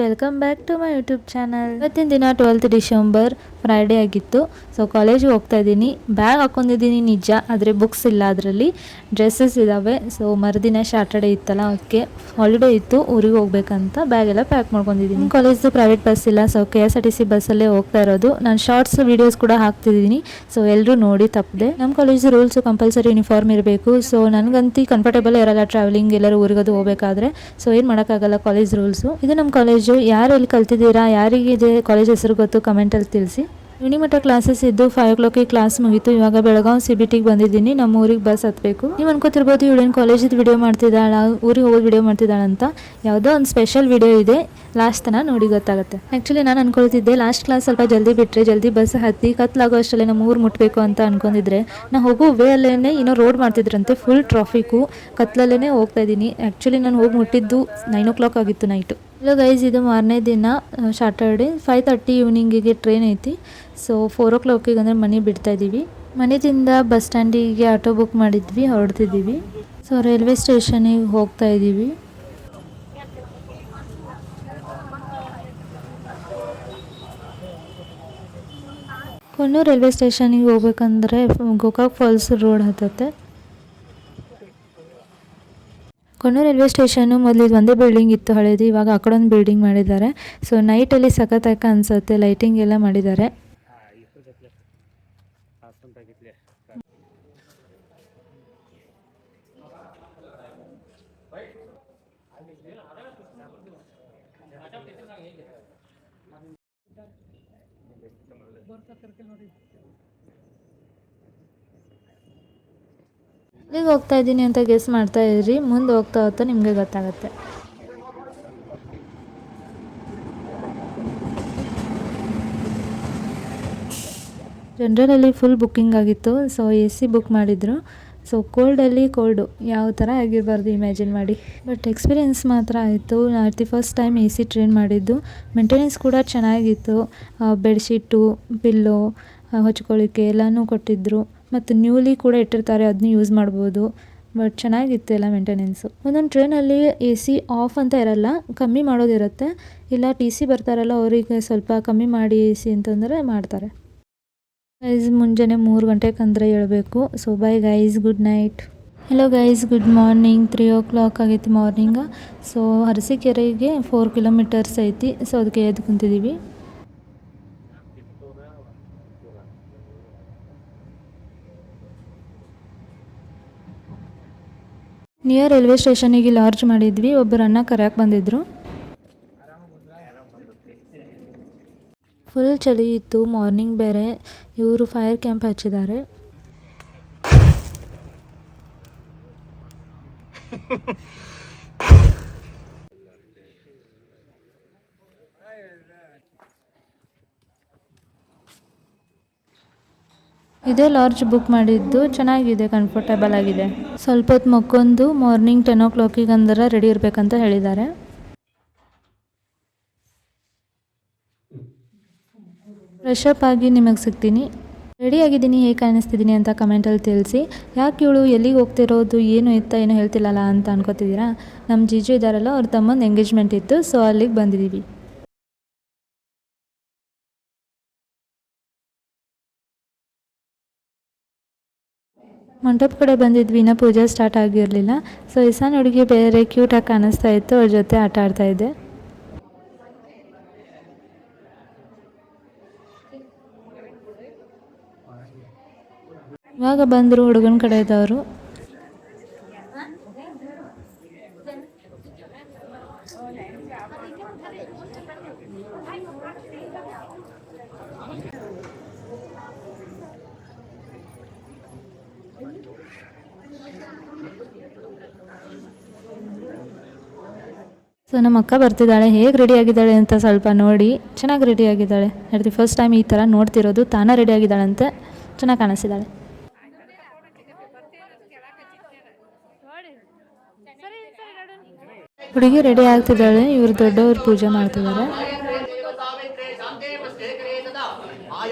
Welcome back to my YouTube channel. ಇವತ್ತಿನ ದಿನ 12th December Friday ಆಗಿತ್ತು. ಸೊ ಕಾಲೇಜಿಗೆ ಹೋಗ್ತಾ ಇದ್ದೀನಿ. ಬ್ಯಾಗ್ ಹಾಕೊಂಡಿದ್ದೀನಿ ನಿಜ, ಆದರೆ ಬುಕ್ಸ್ ಇಲ್ಲ, ಅದರಲ್ಲಿ ಡ್ರೆಸ್ಸಸ್ ಇದ್ದಾವೆ. ಸೊ ಮರುದಿನ ಸ್ಯಾಟರ್ಡೇ ಇತ್ತಲ್ಲ, ಅದಕ್ಕೆ ಹಾಲಿಡೇ ಇತ್ತು, ಊರಿಗೆ ಹೋಗ್ಬೇಕಂತ ಬ್ಯಾಗ್ ಎಲ್ಲ ಪ್ಯಾಕ್ ಮಾಡ್ಕೊಂಡಿದ್ದೀನಿ. ಕಾಲೇಜ್ದು ಪ್ರೈವೇಟ್ ಬಸ್ ಇಲ್ಲ, ಸೊ KSRTC ಬಸ್ಸಲ್ಲೇ ಹೋಗ್ತಾ ಇರೋದು. ನಾನು ಶಾರ್ಟ್ಸ್ ವೀಡಿಯೋಸ್ ಕೂಡ ಹಾಕ್ತಿದ್ದೀನಿ, ಸೊ ಎಲ್ಲರೂ ನೋಡಿ ತಪ್ಪದೆ. ನಮ್ಮ ಕಾಲೇಜ್ ರೂಲ್ಸು ಕಂಪಲ್ಸರಿ ಯೂನಿಫಾರ್ಮ್ ಇರಬೇಕು. ಸೊ ನನಗಂತೂ ಕಂಫರ್ಟೇಬಲ್ ಇರಲ್ಲ ಟ್ರಾವೆಲಿಂಗ್ ಎಲ್ಲರೂ ಊರಿಗೋದು ಹೋಗಬೇಕಾದ್ರೆ. ಸೊ ಏನು ಮಾಡೋಕ್ಕಾಗಲ್ಲ, ಕಾಲೇಜ್ ರೂಲ್ಸು. ಇದು ನಮ್ಮ ಕಾಲೇಜು. ಯಾರು ಎಲ್ಲಿ ಕಲ್ತಿದ್ದೀರಾ, ಯಾರಿಗೆ ಇದೆ ಕಾಲೇಜ್ ಹೆಸರು ಗೊತ್ತು, ಕಮೆಂಟಲ್ಲಿ ತಿಳಿಸಿ. ಯುನಿಮಠ ಕ್ಲಾಸಸ್ ಇದ್ದು 5 o'clock ಕ್ಲಾಸ್ ಮುಗೀತು. ಇವಾಗ ಬೆಳಗಾವಿ CBTಗೆ ಬಂದಿದ್ದೀನಿ. ನಮ್ಮ ಊರಿಗೆ ಬಸ್ ಹತ್ತಬೇಕು. ನೀವು ಅನ್ಕೋತಿರ್ಬೋದು ಇವಳೇನು ಕಾಲೇಜಿದ್ದು ವಿಡಿಯೋ ಮಾಡ್ತಿದ್ದಾಳ, ಊರಿಗೆ ಹೋಗೋದು ವಿಡಿಯೋ ಮಾಡ್ತಿದ್ದಾಳ ಅಂತ. ಯಾವುದೋ ಒಂದು ಸ್ಪೆಷಲ್ ವಿಡಿಯೋ ಇದೆ, ಲಾಸ್ಟ್ ತನಕ ನೋಡಿ ಗೊತ್ತಾಗುತ್ತೆ. ಆ್ಯಕ್ಚುಲಿ ನಾನು ಅನ್ಕೊಳ್ತಿದ್ದೆ ಲಾಸ್ಟ್ ಕ್ಲಾಸ್ ಸ್ವಲ್ಪ ಜಲ್ದಿ ಬಿಟ್ಟರೆ ಜಲ್ದಿ ಬಸ್ ಹತ್ತಿ ಕತ್ಲಾಗೋ ಅಷ್ಟಲ್ಲೇ ನಮ್ಮ ಊರು ಮುಟ್ಟಬೇಕು ಅಂತ ಅನ್ಕೊಂಡಿದ್ರೆ, ನಾ ಹೋಗೋ ವೇ ಅಲ್ಲೇ ಏನೋ ರೋಡ್ ಮಾಡ್ತಿದ್ರಂತೆ, ಫುಲ್ ಟ್ರಾಫಿಕ್ಕು, ಕತ್ಲಲ್ಲೇ ಹೋಗ್ತಾ ಇದ್ದೀನಿ. ಆ್ಯಕ್ಚುಲಿ ನಾನು ಹೋಗಿ ಮುಟ್ಟಿದ್ದು 9 o'clock ಆಗಿತ್ತು ನೈಟು. ಇಲ್ಲ ಗೈಸ್, ಇದು ಮಾರನೇ ದಿನ ಸ್ಯಾಟರ್ಡೆ. 5:30 ಈವ್ನಿಂಗಿಗೆ ಟ್ರೈನ್ ಐತಿ. ಸೊ 4 o'clock ಅಂದರೆ ಮನೆ ಬಿಡ್ತಾ ಇದ್ದೀವಿ. ಮನೆಯಿಂದ ಬಸ್ ಸ್ಟ್ಯಾಂಡಿಗೆ ಆಟೋ ಬುಕ್ ಮಾಡಿದ್ವಿ, ಹೊರಡ್ತಿದ್ದೀವಿ. ಸೊ ರೈಲ್ವೆ ಸ್ಟೇಷನಿಗೆ ಹೋಗ್ತಾ ಇದ್ದೀವಿ. ಕೊಣ್ಣೂರು ರೈಲ್ವೆ ಸ್ಟೇಷನಿಗೆ ಹೋಗ್ಬೇಕಂದ್ರೆ ಗೋಕಾಕ್ ಫಾಲ್ಸ್ ರೋಡ್ ಹತ್ತತ್ತೆ. ಕೊಣ್ಣೂರು ರೈಲ್ವೆ ಸ್ಟೇಷನು ಮೊದಲು ಒಂದೇ ಬಿಲ್ಡಿಂಗ್ ಇತ್ತು ಹಳೇದು, ಇವಾಗ ಆ ಕಡೆ ಒಂದು ಬಿಲ್ಡಿಂಗ್ ಮಾಡಿದ್ದಾರೆ. ಸೊ ನೈಟಲ್ಲಿ ಸಖತ್ತಾಕ ಅನಿಸುತ್ತೆ, ಲೈಟಿಂಗ್ ಎಲ್ಲ ಮಾಡಿದ್ದಾರೆ. ಇಲ್ಲಿಗೆ ಹೋಗ್ತಾ ಇದ್ದೀನಿ ಅಂತ ಗೆಸ್ ಮಾಡ್ತಾ ಇದ್ರಿ, ಮುಂದೆ ಹೋಗ್ತಾ ಹೋಗ್ತಾ ನಿಮಗೆ ಗೊತ್ತಾಗುತ್ತೆ. ಜನರಲಲ್ಲಿ ಫುಲ್ ಬುಕ್ಕಿಂಗ್ ಆಗಿತ್ತು. ಸೊ AC ಬುಕ್ ಮಾಡಿದರು. ಸೊ ಕೋಲ್ಡಲ್ಲಿ ಕೋಲ್ಡು ಯಾವ ಥರ ಆಗಿರಬಾರ್ದು, ಇಮ್ಯಾಜಿನ್ ಮಾಡಿ. ಬಟ್ ಎಕ್ಸ್ಪೀರಿಯೆನ್ಸ್ ಮಾತ್ರ ಆಯಿತು. ಫಸ್ಟ್ ಟೈಮ್ AC ಟ್ರೈನ್ ಮಾಡಿದ್ದು. ಮೇಂಟೆನೆನ್ಸ್ ಕೂಡ ಚೆನ್ನಾಗಿತ್ತು. ಬೆಡ್ಶೀಟು, ಪಿಲ್ಲೋ, ಹೊಚ್ಕೊಳ್ಳಿಕ್ಕೆ ಎಲ್ಲನೂ ಕೊಟ್ಟಿದ್ದರು. ಮತ್ತು ನ್ಯೂಲಿ ಕೂಡ ಇಟ್ಟಿರ್ತಾರೆ, ಅದನ್ನೂ ಯೂಸ್ ಮಾಡ್ಬೋದು. ಬಟ್ ಚೆನ್ನಾಗಿತ್ತು ಎಲ್ಲ ಮೇಂಟೆನೆನ್ಸು. ಒಂದೊಂದು ಟ್ರೈನಲ್ಲಿ AC ಆಫ್ ಅಂತ ಇರಲ್ಲ, ಕಮ್ಮಿ ಮಾಡೋದಿರುತ್ತೆ. ಇಲ್ಲ TC ಬರ್ತಾರಲ್ಲ, ಅವರಿಗೆ ಸ್ವಲ್ಪ ಕಮ್ಮಿ ಮಾಡಿ AC ಅಂತಂದರೆ ಮಾಡ್ತಾರೆ. ಗೈಸ್ ಮುಂಜಾನೆ 3 ಗಂಟೆಗೆ ಅಂದರೆ ಹೇಳ್ಬೇಕು. So bye guys, good night. Hello guys, good morning. 3 o'clock ಆಗೈತಿ ಮಾರ್ನಿಂಗ. ಸೊ ಅರಸೀಕೆರೆಗೆ 4 kilometers ಐತಿ. ಸೊ ಅದಕ್ಕೆ ಎದ್ದು ಕುಂತಿದ್ದೀವಿ. ನಿಯರ್ ರೈಲ್ವೆ ಸ್ಟೇಷನಿಗೆ ಲಾರ್ಜ್ ಮಾಡಿದ್ವಿ. ಒಬ್ಬರು ಅಣ್ಣ ಕರೆಯಕ್ಕೆ ಬಂದಿದ್ದರು. ಫುಲ್ ಚಳಿ ಇತ್ತು, ಮಾರ್ನಿಂಗ್ ಬೇರೆ. ಇವರು ಫೈರ್ ಕ್ಯಾಂಪ್ ಹಚ್ಚಿದ್ದಾರೆ. ಇದೇ ಲಾರ್ಜ್ ಬುಕ್ ಮಾಡಿದ್ದು, ಚೆನ್ನಾಗಿದೆ, ಕಂಫರ್ಟೇಬಲ್ ಆಗಿದೆ. ಸ್ವಲ್ಪ ಹೊತ್ತು ಮಕ್ಕೊಂದು ಮಾರ್ನಿಂಗ್ 10 o'clock ಅಂದ್ರೆ ರೆಡಿ ಇರಬೇಕಂತ ಹೇಳಿದ್ದಾರೆ. ಫ್ರೆಶ್ ಅಪ್ ಆಗಿ ನಿಮಗೆ ಸಿಗ್ತೀನಿ. ರೆಡಿ ಆಗಿದ್ದೀನಿ, ಹೇಗೆ ಕಾಣಿಸ್ತಿದ್ದೀನಿ ಅಂತ ಕಮೆಂಟಲ್ಲಿ ತಿಳಿಸಿ. ಯಾಕೆ ಇವಳು ಎಲ್ಲಿಗೆ ಹೋಗ್ತಿರೋದು, ಏನು ಇತ್ತ ಏನೋ ಹೇಳ್ತಿಲ್ಲಲ್ಲ ಅಂತ ಅನ್ಕೋತಿದ್ದೀರಾ. ನಮ್ಮ ಜೀಜು ಇದ್ದಾರಲ್ಲ, ಅವ್ರ ತಮ್ಮಂದು ಎಂಗೇಜ್ಮೆಂಟ್ ಇತ್ತು. ಸೊ ಅಲ್ಲಿಗೆ ಬಂದಿದ್ದೀವಿ. ಮಂಟಪ ಕಡೆ ಬಂದಿದ್ವಿ, ಇನ್ನೂ ಪೂಜೆ ಸ್ಟಾರ್ಟ್ ಆಗಿರಲಿಲ್ಲ. ಸೊ ಇಸಾನ್ ಹುಡುಗಿ ಬೇರೆ ಕ್ಯೂಟಾಗಿ ಕಾಣಿಸ್ತಾ ಇತ್ತು, ಅವ್ರ ಜೊತೆ ಆಟ ಆಡ್ತಾ ಇದ್ದೆ. ಇವಾಗ ಬಂದರು ಹುಡುಗನ ಕಡೆ ಇದ್ದವರು. ಸೊ ನಮ್ಮ ಅಕ್ಕ ಬರ್ತಿದ್ದಾಳೆ, ಹೇಗೆ ರೆಡಿ ಆಗಿದ್ದಾಳೆ ಅಂತ ಸ್ವಲ್ಪ ನೋಡಿ. ಚೆನ್ನಾಗಿ ರೆಡಿ ಆಗಿದ್ದಾಳೆ. ಫಸ್ಟ್ ಟೈಮ್ ಈ ಥರ ನೋಡ್ತಿರೋದು. ತಾನೇ ರೆಡಿ ಆಗಿದ್ದಾಳಂತೆ, ಚೆನ್ನಾಗಿ ಕಾಣಿಸ್ತಿದ್ದಾಳೆ. ಹುಡುಗಿ ರೆಡಿ ಆಗ್ತಿದ್ದಾಳೆ, ಇವರು ದೊಡ್ಡವರು ಪೂಜೆ ಮಾಡ್ತಿದ್ದಾರೆ.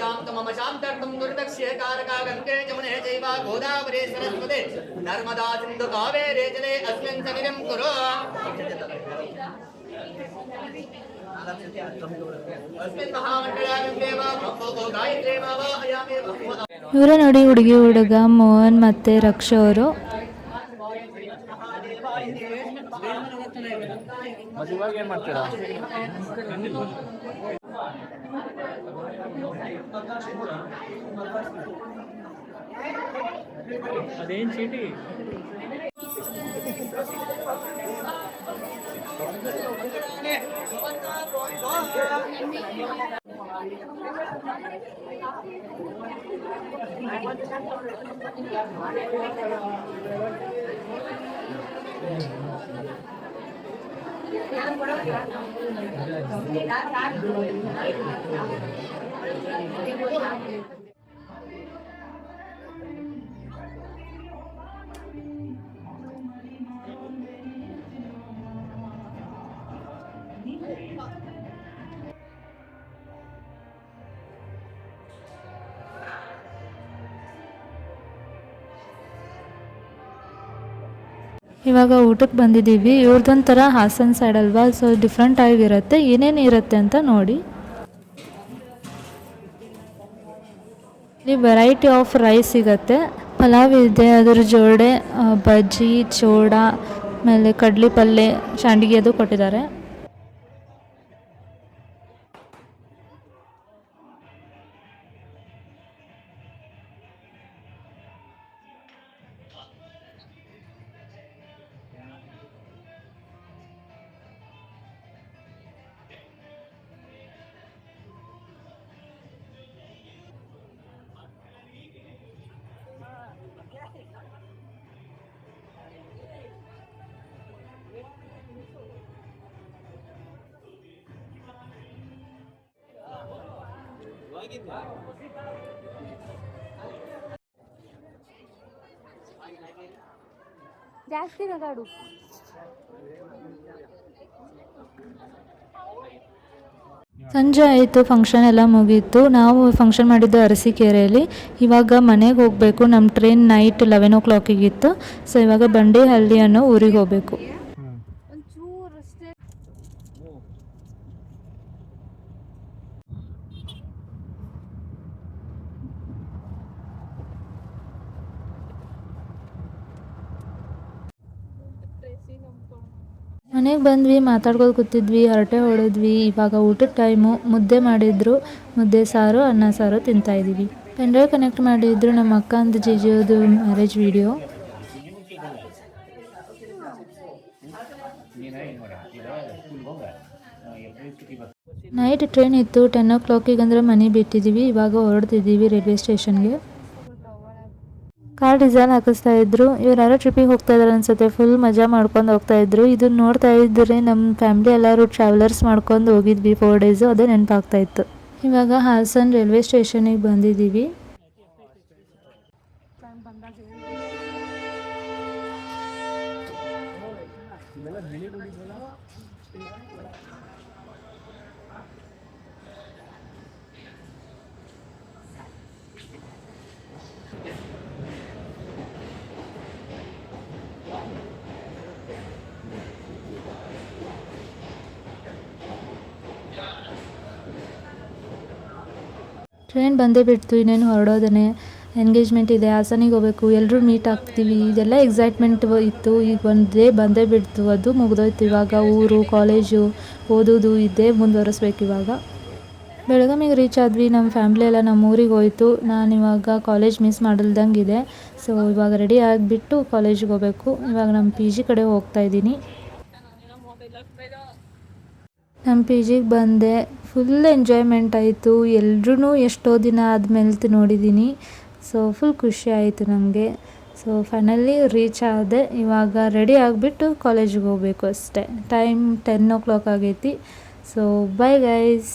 गोदावरी सरस्वती नर्मदा सिंधु कावेरी जले अस्मिन् सन्निधिं कुरु ಇವರೇ ನೋಡಿ ಹುಡುಗಿ ಹುಡುಗ ಮೋಹನ್ ಮತ್ತು ರಕ್ಷ ಅವರು. ಅದೇನು ಚೀಟಿ ಇವಾಗ ಊಟಕ್ಕೆ ಬಂದಿದ್ದೀವಿ. ಇವ್ರದ್ದೊಂಥರ ಹಾಸನ್ ಸೈಡ್ ಅಲ್ವಾ, ಸೊ ಡಿಫ್ರೆಂಟ್ ಆಗಿರುತ್ತೆ. ಏನೇನು ಇರುತ್ತೆ ಅಂತ ನೋಡಿ. ಇಲ್ಲಿ ವೆರೈಟಿ ಆಫ್ ರೈಸ್ ಸಿಗುತ್ತೆ. ಪಲಾವ್ ಇದೆ, ಅದರ ಜೋಡೆ ಬಜ್ಜಿ, ಚೋಡ, ಆಮೇಲೆ ಕಡ್ಲಿ ಪಲ್ಯ, ಶಾಂಡಿಗೆ ಅದು ಕೊಟ್ಟಿದ್ದಾರೆ. ಜಾಸ್ತಿ ನಗಾಡು. ಸಂಜೆ ಆಯಿತು, ಫಂಕ್ಷನ್ ಎಲ್ಲ ಮುಗೀತು. ನಾವು ಫಂಕ್ಷನ್ ಮಾಡಿದ್ದು ಅರಸೀಕೆರೆಯಲ್ಲಿ. ಇವಾಗ ಮನೆಗೆ ಹೋಗಬೇಕು. ನಮ್ಮ ಟ್ರೈನ್ ನೈಟ್ 11 o'clock ಇತ್ತು. ಸೊ ಇವಾಗ ಬಂಡೇಹಳ್ಳಿ ಅನ್ನೋ ಊರಿಗೆ ಹೋಗಬೇಕು. ಮನೆಗೆ ಬಂದ್ವಿ, ಮಾತಾಡ್ಕೊಂಡು ಕೂತಿದ್ವಿ, ಹರಟೆ ಹೊಡೆದ್ವಿ. ಇವಾಗ ಊಟದ ಟೈಮು. ಮುದ್ದೆ ಮಾಡಿದ್ರು, ಮುದ್ದೆ ಸಾರು, ಅನ್ನ ಸಾರು ತಿಂತಾಯಿದ್ದೀವಿ. ಪೆನ್ಡ್ರೈವ್ ಕನೆಕ್ಟ್ ಮಾಡಿದ್ರು ನಮ್ಮ ಅಕ್ಕ ಅಂತ ಜಿಜಿಯೋದು ಮ್ಯಾರೇಜ್ ವಿಡಿಯೋ. ನೈಟ್ ಟ್ರೈನ್ ಇತ್ತು. 10 o'clock ಅಂದರೆ ಮನೆ ಬಿಟ್ಟಿದ್ದೀವಿ. ಇವಾಗ ಹೊರಡ್ತಿದ್ದೀವಿ ರೈಲ್ವೆ ಸ್ಟೇಷನ್ಗೆ. ಕಾರ್ ಡಿಸೈನ್ ಹಾಕಿಸ್ತಾ ಇದ್ರು. ಇವ್ರು ಯಾರೋ ಟ್ರಿಪ್ಪಿಗೆ ಹೋಗ್ತಾ ಇದ್ದಾರೆ ಅನ್ಸುತ್ತೆ. ಫುಲ್ ಮಜಾ ಮಾಡ್ಕೊಂಡು ಹೋಗ್ತಾ ಇದ್ರು. ಇದನ್ನ ನೋಡ್ತಾ ಇದ್ರೆ ನಮ್ಮ ಫ್ಯಾಮಿಲಿ ಎಲ್ಲರೂ ಟ್ರಾವೆಲರ್ಸ್ ಮಾಡ್ಕೊಂಡು ಹೋಗಿದ್ವಿ 4 days. ಅದೇ ನೆನಪಾಗ್ತಾ ಇತ್ತು. ಇವಾಗ ಹಾಸನ್ ರೈಲ್ವೆ ಸ್ಟೇಷನಿಗೆ ಬಂದಿದ್ದೀವಿ. ಟ್ರೈನ್ ಬಂದೇ ಬಿಡ್ತು. ಇನ್ನೇನು ಹೊರಡೋದೇ. ಎಂಗೇಜ್ಮೆಂಟ್ ಇದೆ, ಹಾಸನಿಗೆ ಹೋಗಬೇಕು, ಎಲ್ಲರೂ ಮೀಟ್ ಆಗ್ತೀವಿ, ಇದೆಲ್ಲ ಎಕ್ಸೈಟ್ಮೆಂಟ್ ಇತ್ತು. ಈಗ ಒಂದೇ ಬಂದೇ ಬಿಡ್ತು, ಅದು ಮುಗಿದೋಯ್ತು. ಇವಾಗ ಊರು, ಕಾಲೇಜು, ಓದೋದು ಇದೇ ಮುಂದುವರಿಸ್ಬೇಕು. ಇವಾಗ ಬೆಳಗಾಮಿಗೆ ರೀಚ್ ಆದ್ವಿ. ನಮ್ಮ ಫ್ಯಾಮ್ಲಿ ಎಲ್ಲ ನಮ್ಮ ಊರಿಗೆ ಹೋಯ್ತು. ನಾನು ಇವಾಗ ಕಾಲೇಜ್ ಮಿಸ್ ಮಾಡಲ್ದಂಗಿದೆ. ಸೊ ಇವಾಗ ರೆಡಿ ಆಗಿಬಿಟ್ಟು ಕಾಲೇಜಿಗೆ ಹೋಗಬೇಕು. ಇವಾಗ ನಮ್ಮ ಪಿ ಜಿ ಕಡೆ ಹೋಗ್ತಾ ಇದ್ದೀನಿ. ನಮ್ಮ ಪಿ ಜಿಗೆ ಬಂದೆ. ಫುಲ್ ಎಂಜಾಯ್ಮೆಂಟ್ ಆಯಿತು. ಎಲ್ಲರೂ ಎಷ್ಟೋ ದಿನ ಆದಮೇಲೆ ನೋಡಿದ್ದೀನಿ. ಸೊ ಫುಲ್ ಖುಷಿ ಆಯಿತು ನನಗೆ. ಸೊ ಫೈನಲಿ ರೀಚ್ ಆದೆ. ಇವಾಗ ರೆಡಿ ಆಗಿಬಿಟ್ಟು ಕಾಲೇಜಿಗೆ ಹೋಗಬೇಕು ಅಷ್ಟೇ. ಟೈಮ್ 10 o'clock ಆಗೈತಿ. So bye guys.